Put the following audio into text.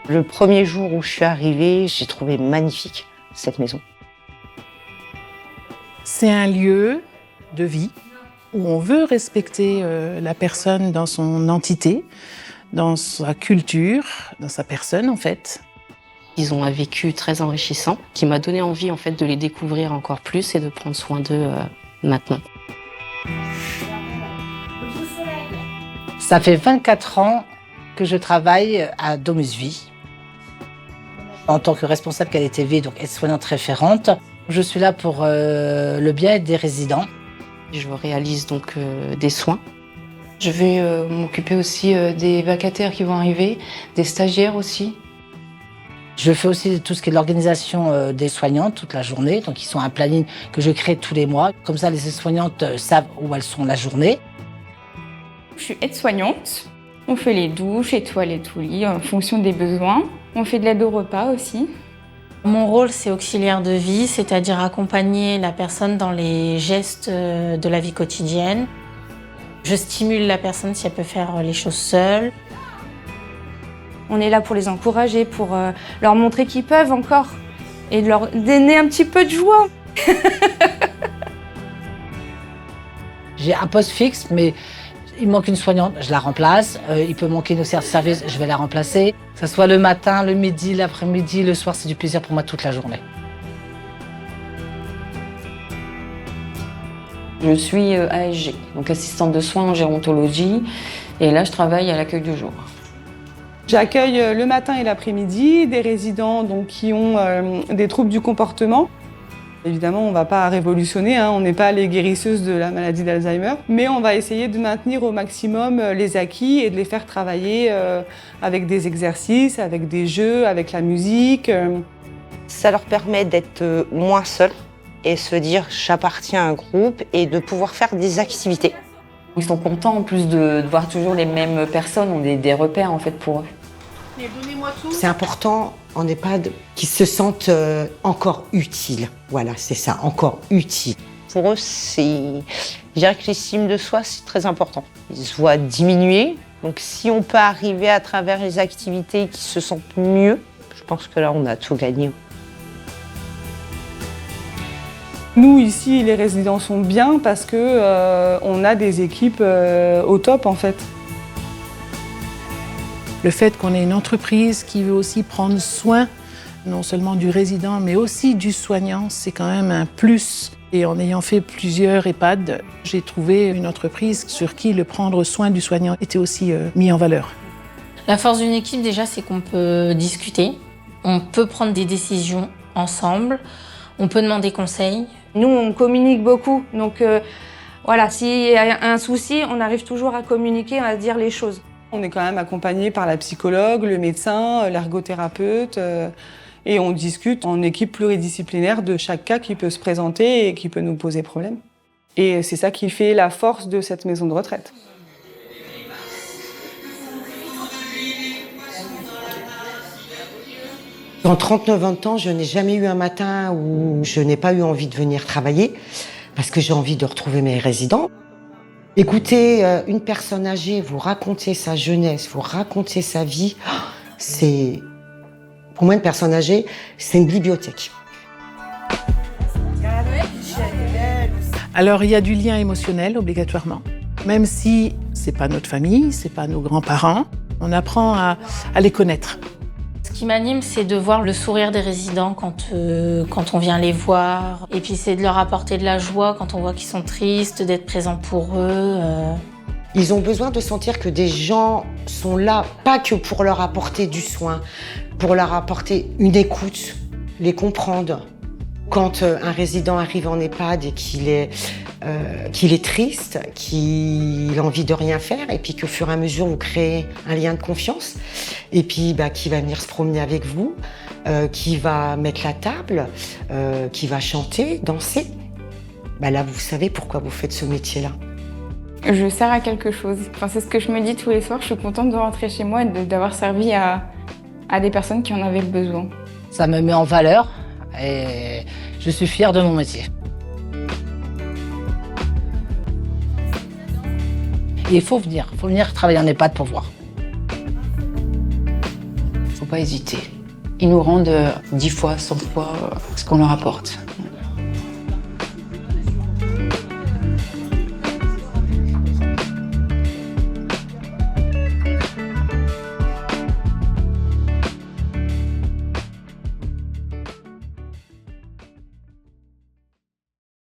Le premier jour où je suis arrivée, j'ai trouvé magnifique cette maison. C'est un lieu de vie où on veut respecter la personne dans son entité, dans sa culture, dans sa personne en fait. Ils ont un vécu très enrichissant qui m'a donné envie en fait de les découvrir encore plus et de prendre soin d'eux maintenant. Ça fait 24 ans que je travaille à Domus Vie. En tant que responsable qualité vie, donc aide-soignante référente, je suis là pour le bien-être des résidents. Je réalise donc des soins. Je vais m'occuper aussi des vacataires qui vont arriver, des stagiaires aussi. Je fais aussi tout ce qui est l'organisation des soignantes toute la journée. Donc, ils sont un planning que je crée tous les mois. Comme ça, les soignantes savent où elles sont la journée. Je suis aide-soignante. On fait les douches, les toilettes ou lits en fonction des besoins. On fait de l'aide au repas aussi. Mon rôle, c'est auxiliaire de vie, c'est-à-dire accompagner la personne dans les gestes de la vie quotidienne. Je stimule la personne si elle peut faire les choses seule. On est là pour les encourager, pour leur montrer qu'ils peuvent encore et de leur donner un petit peu de joie. J'ai un poste fixe, mais il manque une soignante, je la remplace. Il peut manquer une auxiliaire de service, je vais la remplacer. Que ce soit le matin, le midi, l'après-midi, le soir, c'est du plaisir pour moi toute la journée. Je suis ASG, donc assistante de soins en gérontologie, et là je travaille à l'accueil du jour. J'accueille le matin et l'après-midi des résidents donc, qui ont des troubles du comportement. Évidemment, on ne va pas révolutionner, on n'est pas les guérisseuses de la maladie d'Alzheimer, mais on va essayer de maintenir au maximum les acquis et de les faire travailler avec des exercices, avec des jeux, avec la musique. Ça leur permet d'être moins seuls et se dire j'appartiens à un groupe et de pouvoir faire des activités. Ils sont contents en plus de voir toujours les mêmes personnes, on a des repères en fait pour eux. C'est important en EHPAD qu'ils se sentent encore utiles. Voilà, c'est ça, encore utiles. Pour eux, je dirais que l'estime de soi, c'est très important. Ils se voient diminuer. Donc si on peut arriver à travers les activités qu'ils se sentent mieux, je pense que là, on a tout gagné. Nous, ici, les résidents sont bien parce qu'on a des équipes au top, en fait. Le fait qu'on ait une entreprise qui veut aussi prendre soin, non seulement du résident, mais aussi du soignant, c'est quand même un plus. Et en ayant fait plusieurs EHPAD, j'ai trouvé une entreprise sur qui le prendre soin du soignant était aussi mis en valeur. La force d'une équipe, déjà, c'est qu'on peut discuter, on peut prendre des décisions ensemble, on peut demander conseil. Nous, on communique beaucoup, donc voilà, s'il y a un souci, on arrive toujours à communiquer, à dire les choses. On est quand même accompagné par la psychologue, le médecin, l'ergothérapeute, et on discute en équipe pluridisciplinaire de chaque cas qui peut se présenter et qui peut nous poser problème. Et c'est ça qui fait la force de cette maison de retraite. Dans 39 ans, je n'ai jamais eu un matin où je n'ai pas eu envie de venir travailler parce que j'ai envie de retrouver mes résidents. Écoutez une personne âgée vous raconter sa jeunesse, vous raconter sa vie, c'est... Pour moi, une personne âgée, c'est une bibliothèque. Alors, il y a du lien émotionnel, obligatoirement. Même si c'est pas notre famille, c'est pas nos grands-parents, on apprend à les connaître. Ce qui m'anime, c'est de voir le sourire des résidents quand on vient les voir. Et puis, c'est de leur apporter de la joie quand on voit qu'ils sont tristes, d'être présent pour eux. Ils ont besoin de sentir que des gens sont là, pas que pour leur apporter du soin, pour leur apporter une écoute, les comprendre. Quand un résident arrive en EHPAD et qu'il est triste, qu'il a envie de rien faire, et puis qu'au fur et à mesure, vous créez un lien de confiance, et puis qui va venir se promener avec vous, qui va mettre la table, qui va chanter, danser, là, vous savez pourquoi vous faites ce métier-là. Je sers à quelque chose. Enfin, c'est ce que je me dis tous les soirs. Je suis contente de rentrer chez moi et d'avoir servi à des personnes qui en avaient le besoin. Ça me met en valeur et je suis fière de mon métier. Et il faut venir travailler en EHPAD pour voir. Il ne faut pas hésiter. Ils nous rendent 10 fois, 100 fois ce qu'on leur apporte.